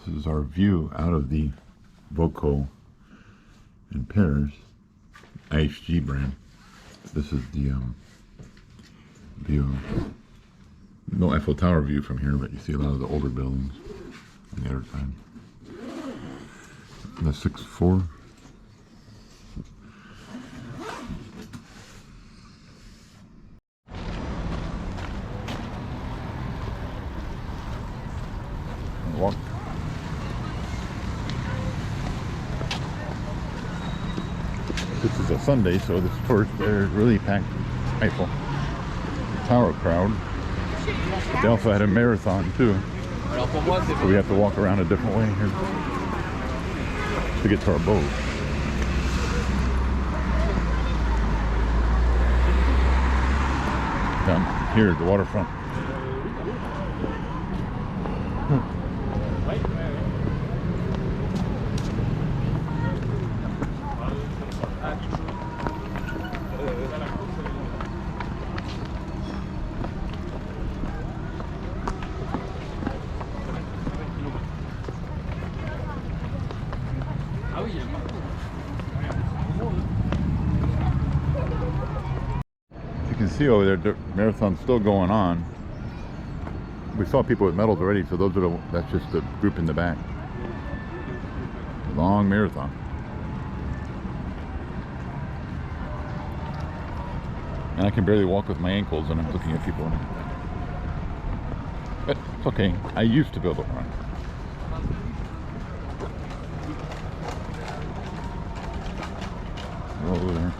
This is our view out of the Voco in Paris, IHG brand. This is the view. No Eiffel Tower view from here, but you see a lot of the older buildings on the other side. The 6-4. Walk. This is a Sunday, so the stores are really packed. Eiffel Tower crowd. They also had a marathon too, so we have to walk around a different way here to get to our boat. Down here at the waterfront. You can see over there, the marathon's still going on. We saw people with medals already, so those are that's just the group in the back. Long marathon. And I can barely walk with my ankles, and I'm looking at people. But it's okay. I used to be able to run. Over there.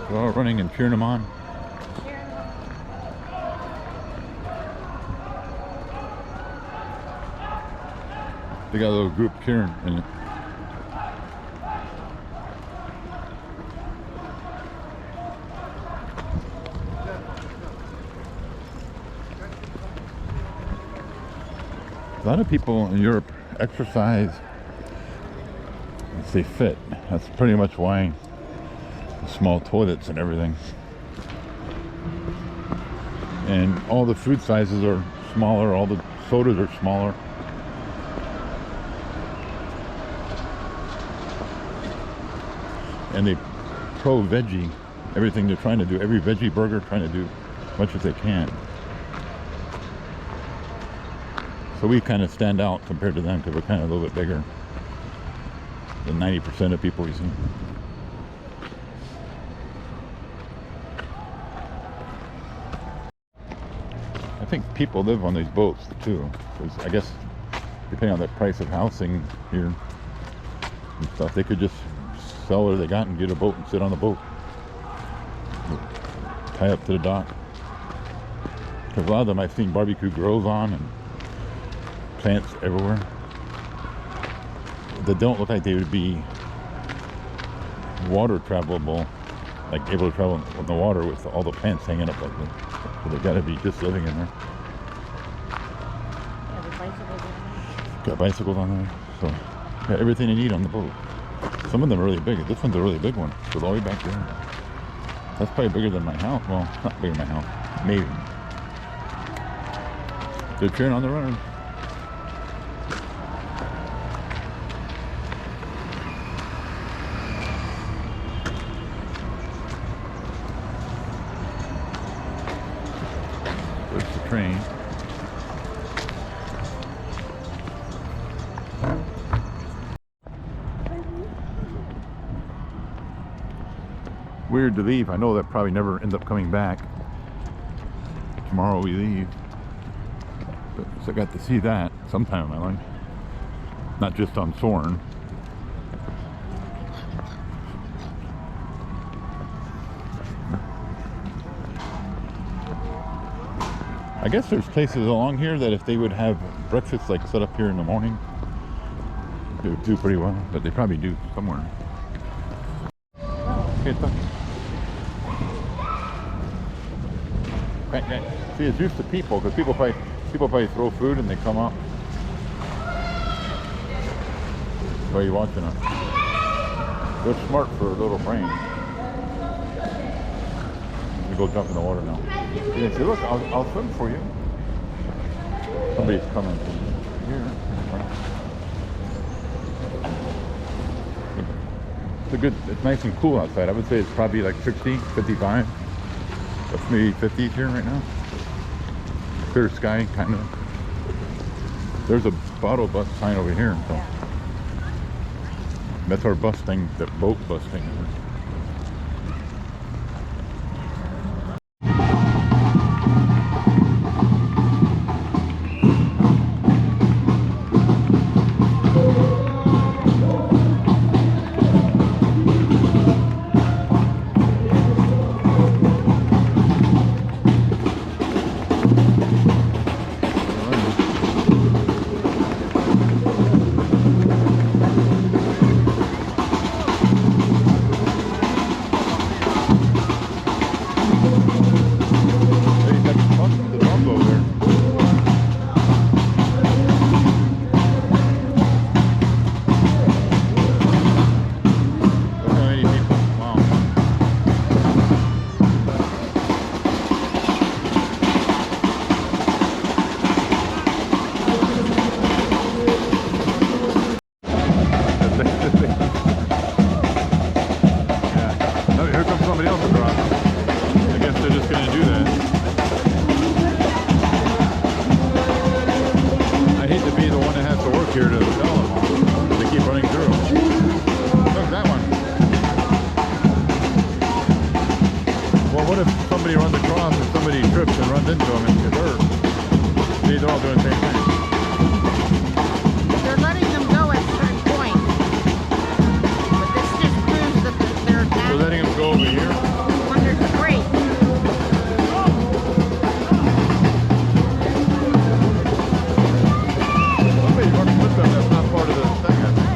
They're all running and cheering them on. They got a little group cheering in it. A lot of people in Europe exercise and stay fit. That's pretty much why small toilets and everything. And all the food sizes are smaller, all the sodas are smaller. And they pro-veggie everything they're trying to do. Every veggie burger trying to do as much as they can. So we kind of stand out compared to them because we're kind of a little bit bigger than 90% of people we see. I think people live on these boats too, because I guess depending on the price of housing here and stuff, they could just sell what they got and get a boat and sit on the boat, tie up to the dock. Because a lot of them I've seen barbecue grills on and plants everywhere that don't look like they would be water travelable, like able to travel in the water with all the plants hanging up like that. So they got to be just living in there. Got bicycles on there, so got everything you need on the boat. Some of them are really big. This one's a really big one. Goes all the way back there. That's probably bigger than my house. Well, not bigger than my house. Maybe. They're cheering on the runners. There's the train. Weird to leave. I know that probably never end up coming back. Tomorrow we leave. But so I got to see that sometime in my life. Not just on Soren. I guess there's places along here that if they would have breakfast like set up here in the morning, they would do pretty well, but they probably do somewhere. See, it's used to people, because people probably throw food and they come up. Why are you watching them? They're smart for a little brain. You go jump in the water now. You can say, look, I'll swim for you. Somebody's coming. here. It's nice and cool outside. I would say it's probably like 60, 55. That's maybe 50s here right now. Clear sky, kind of. There's a bottle bus sign over here. So that's our bus thing, that boat bus thing. Here to sell them all. They keep running through. Look, that one. Well, what if somebody runs across and somebody trips and runs into them and gets hurt? See, they're all doing the same thing. They're letting them go at certain points. But this just proves that they're not. We're letting them go over here? When there's a break. That's not part of the thing, I think.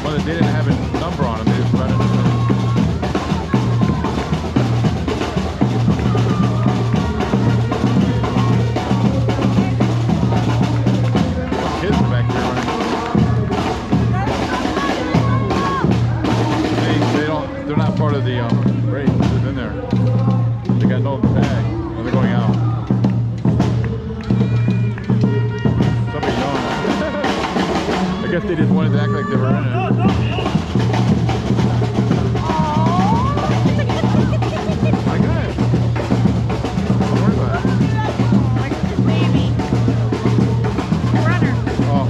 Well, they didn't have a number on them, they just ran into them. Kids are back there running. They're not part of the race, they're in there. They got no tag, or they're going out. I guess they just wanted to act like they were in it. I got it. Don't worry about it. Like this baby. The runner. Oh.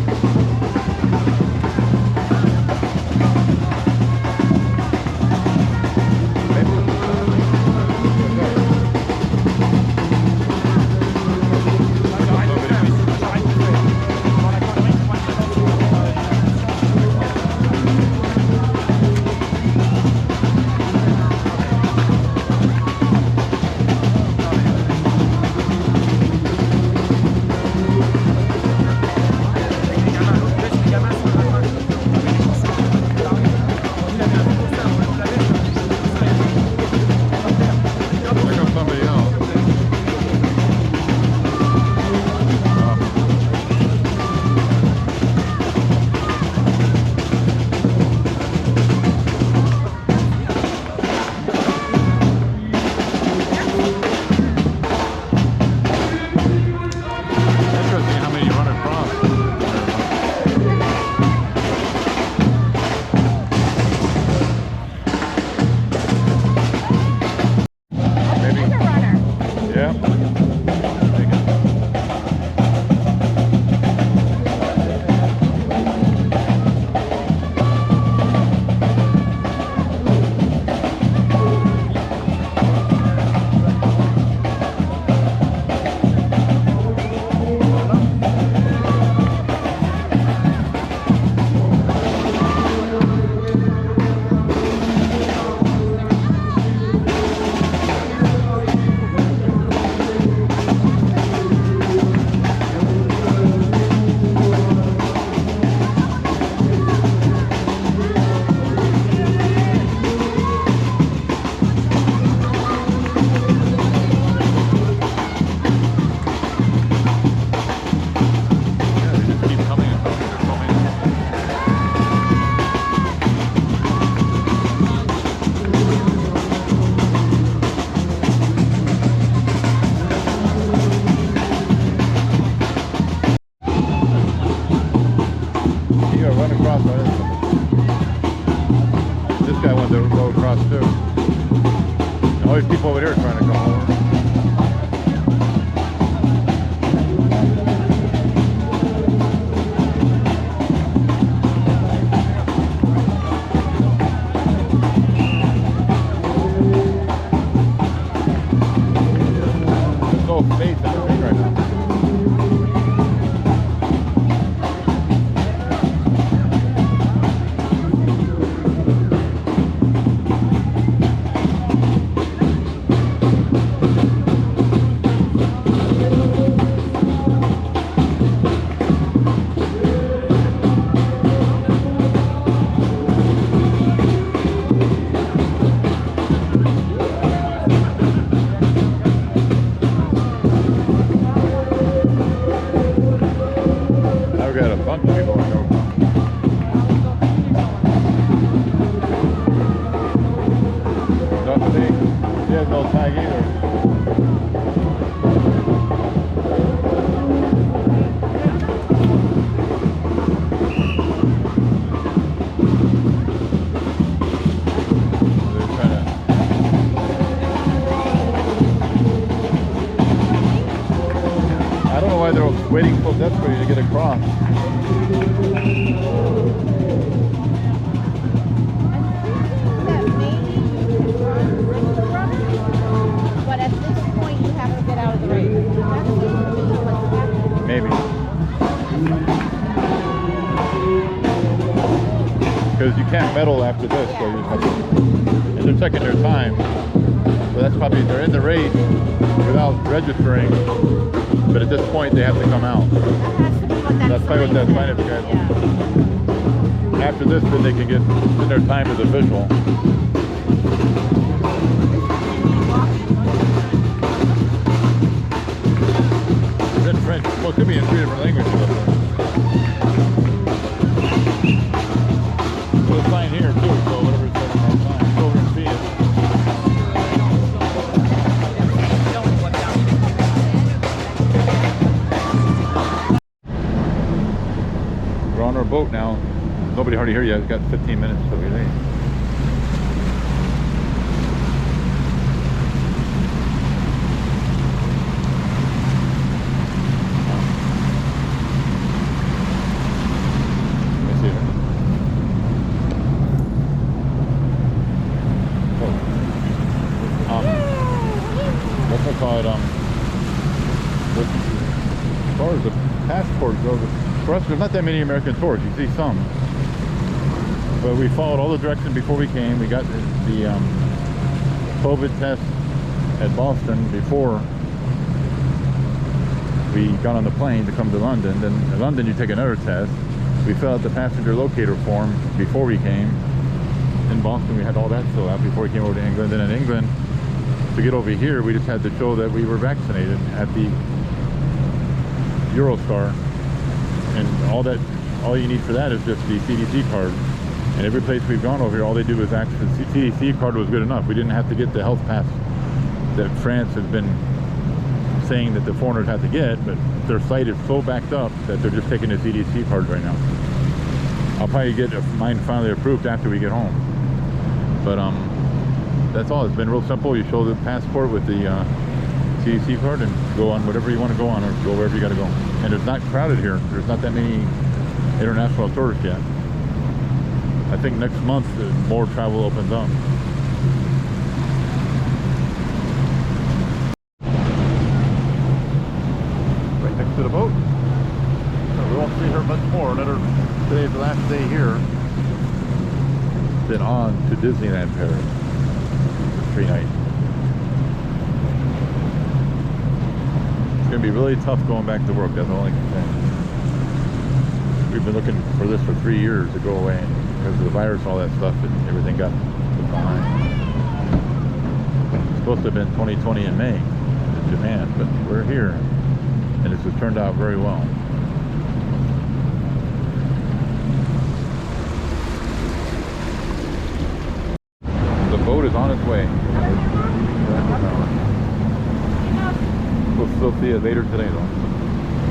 no space on the thing right now. I've got a bunch of people I know from. Nothing. He has no tag either. They're trying to. I don't know why they're waiting so desperately to get across. That maybe you could run with the rubber, but at this point you have to get out of the race. That seems to be what's happening. Maybe. Because you can't medal after this, so you have to, and they're checking their time. So that's probably, they're in the race without registering, but at this point they have to come out. That has to be what that That's probably what that sign is, guys. Yeah. After this, then they can get, then their time is official. It's in French. Well, it could be in 3 different languages. There's a sign here too, so whatever it says on that sign, go over and see it. We're on our boat now. Nobody hardly here yet. We've got 15 minutes till we leave. Let me see here. What's I call it? As far as the passport goes, for us, there's not that many American tourists. You see some, but we followed all the directions before we came. We got the COVID test at Boston before we got on the plane to come to London. Then in London, you take another test. We filled out the passenger locator form before we came. In Boston, we had all that filled out before we came over to England. Then in England, to get over here, we just had to show that we were vaccinated at the Eurostar, and all you need for that is just the CDC card. And every place we've gone over here, all they do is actually, the CDC card was good enough. We didn't have to get the health pass that France has been saying that the foreigners have to get, but their site is so backed up that they're just taking the CDC card right now. I'll probably get mine finally approved after we get home. But that's all. It's been real simple. You show the passport with the CDC card and go on whatever you want to go on, or go wherever you got to go. And it's not crowded here. There's not that many international tourists yet. I think next month more travel opens up. Right next to the boat. So we won't see her much more. Today's the last day here. Then on to Disneyland Paris for 3 nights. It's going to be really tough going back to work. That's all I can say. We've been looking for this for 3 years to go away because of the virus, all that stuff, and everything got put behind. It's supposed to have been 2020 in May in Japan, but we're here, and this has turned out very well. The boat is on its way. We'll still see it later today, though.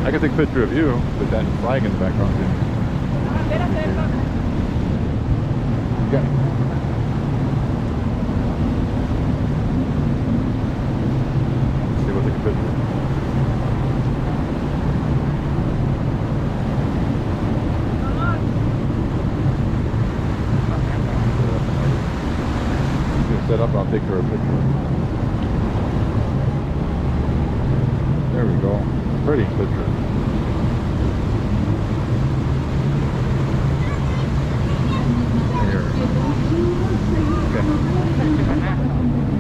I can take a picture of you with that flag in the background, too. Yeah. Let's see what they can picture. Set up, I'll take her a picture. go. Pretty picture. Here. Okay.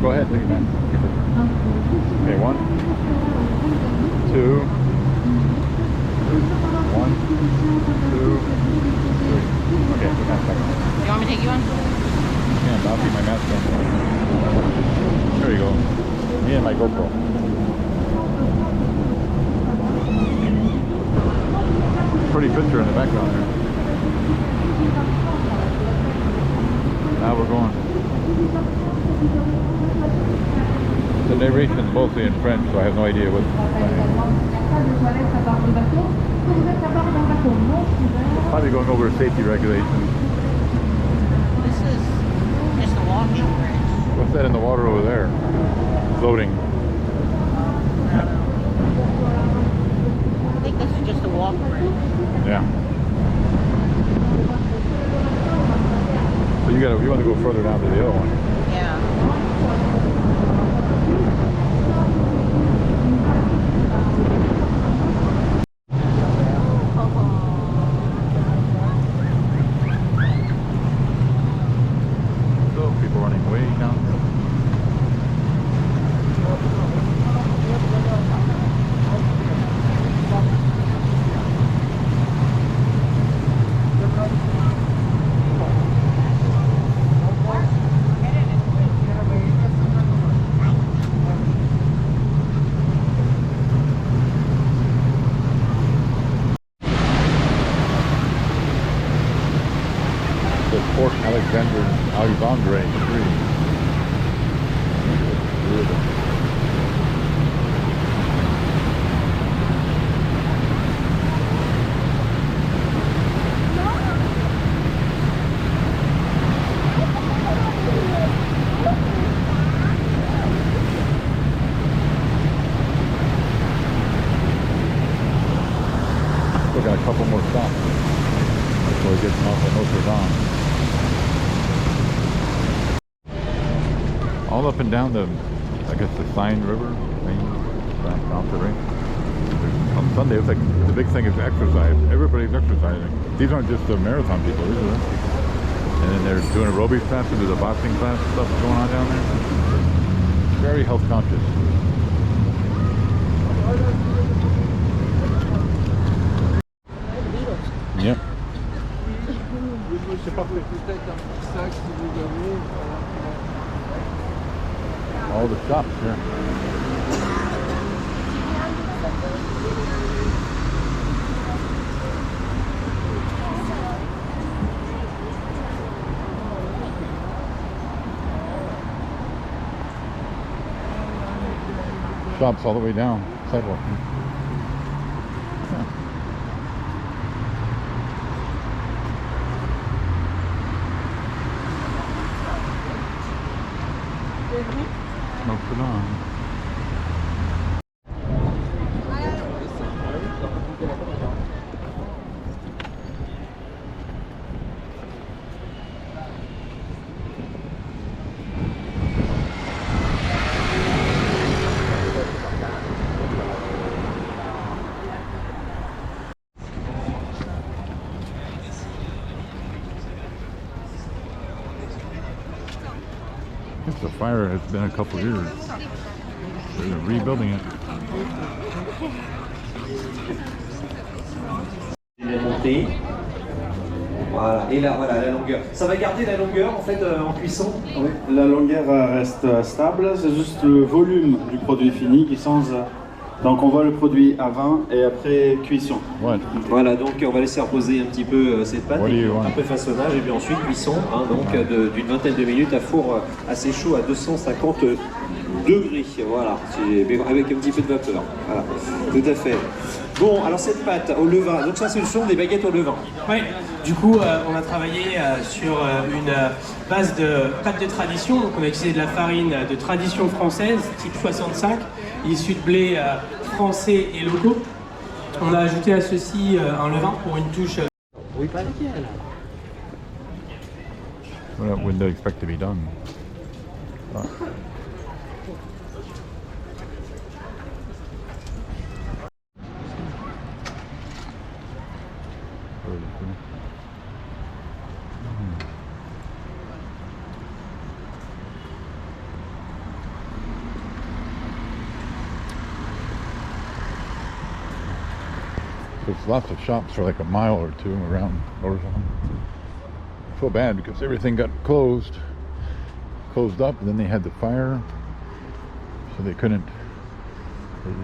Go ahead, take it back. Okay, 1, 2. 1, 2, 3. Okay, put that back on. You want me to take you on? Yeah, I'll keep my mask on. There you go. Me and my GoPro. Pretty picture in the background there. Now we're going. The narration's mostly in French, so I have no idea what's happening. Probably going over safety regulations. This is just a walking bridge. What's that in the water over there? Floating. I think this is just a walk bridge. Yeah. So you want to go further down to the other one. Yeah. So people running way down here. The Fort Alexandre Tree. Still got a couple more stops before we get off of Notre Dame. All up and down the, I guess the Seine River, down the range. On Sunday, it's like the big thing is exercise. Everybody's exercising. These aren't just the marathon people, these are them people. And then they're doing aerobics classes, there's a boxing class stuff going on down there. Very health conscious. Yep. All the shops here. Shops all the way down, sidewalk. Yeah. Notre Dame. I guess the fire has been a couple years. They're rebuilding it. Voilà, et là, voilà, la longueur. Ça va garder la longueur en fait en cuisson. Oui, la longueur reste stable, c'est juste le volume du produit fini qui change. Donc on voit le produit avant et après cuisson. What? Voilà, donc on va laisser reposer un petit peu cette pâte, What do et you puis want? un peu façonnage et puis ensuite cuisson, hein, donc d'une vingtaine de minutes à four assez chaud à 250 degrés, voilà, avec un petit peu de vapeur, voilà, tout à fait. Bon, alors cette pâte au levain, donc ça ce sont des baguettes au levain. Oui, du coup on a travaillé sur une base de pâte de tradition, donc on a utilisé de la farine de tradition française, type 65, issue de blé français et locaux. On a ajouté à ceci un levain pour une touche. Oui, pas laquelle. When they expect to be done. There's lots of shops for like a mile or two around Lausanne. I feel bad because everything got closed up, and then they had the fire, so they couldn't.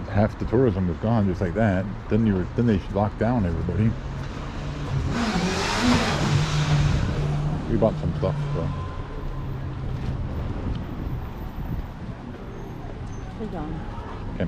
Half the tourism was gone just like that. Then they locked down everybody. We bought some stuff, so. We're done. Okay.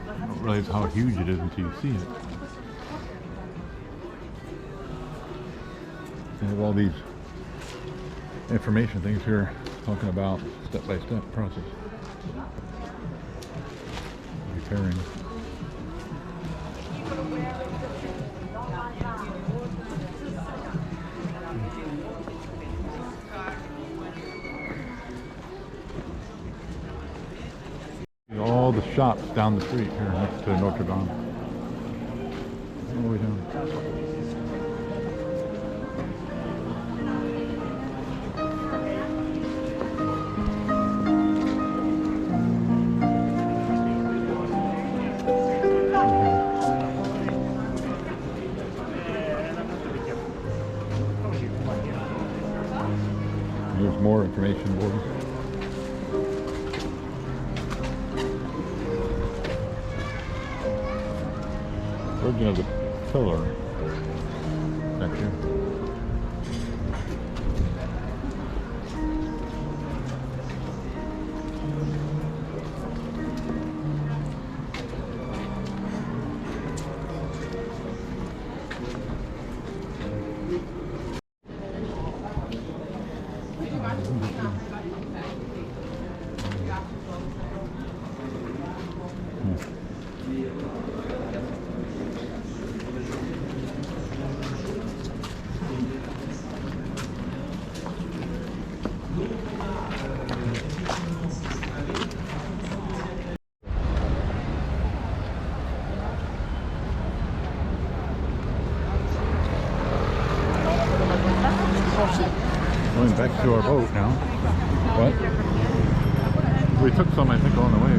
I don't realize how huge it is until you see it. They have all these information things here talking about step-by-step process. Repairing. All the shops down the street here next to Notre Dame. All the way down. There's more information boards. Origin of the pillar back here. Going back to our boat now. What? We took some, I think, on the way.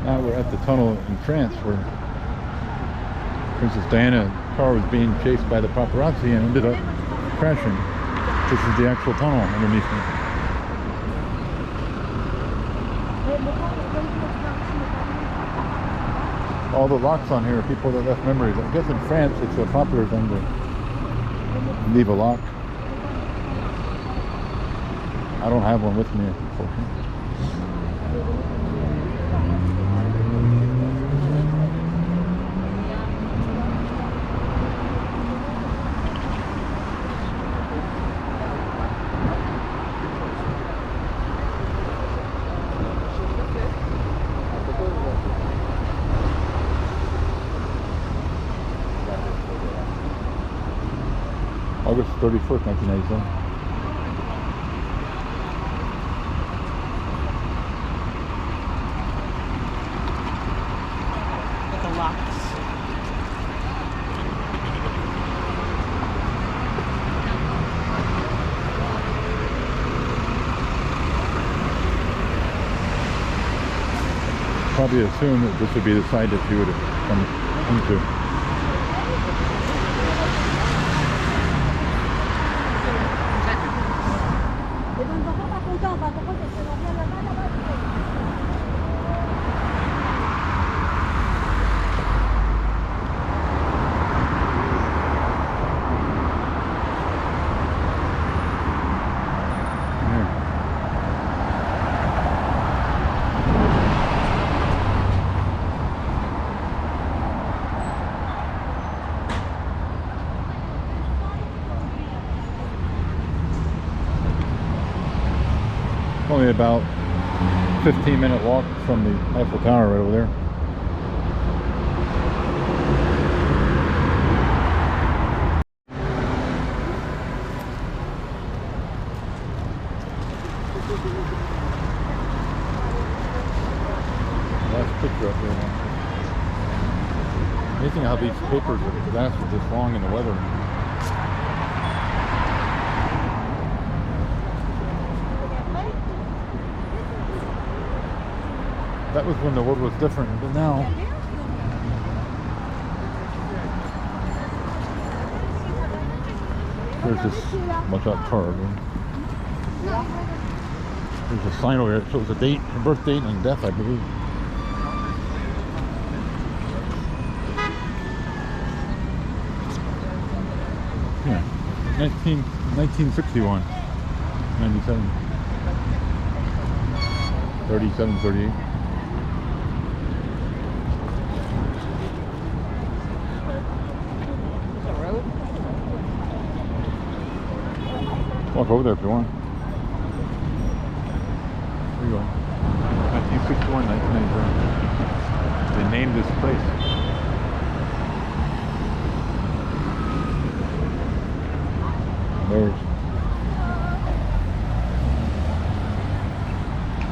Now we're at the tunnel in France where Princess Diana's car was being chased by the paparazzi and ended up crashing. This is the actual tunnel underneath me. All the locks on here are people that left memories. I guess in France it's a popular thing to leave a lock. I don't have one with me, unfortunately. August 31st, 1997. With the locks. Probably assume that this would be the side that you would have come into. Only about 15-minute walk from the Eiffel Tower right over there. Last picture up there. Amazing how these papers lasted this long in the weather. That was when the world was different, but now there's this, watch out car. There's a sign over here that shows a date, a birth date and death, I believe. Yeah, 1961, 97, 37, 38. Walk over there if you want. There you go. 1961, 1997. They named this place.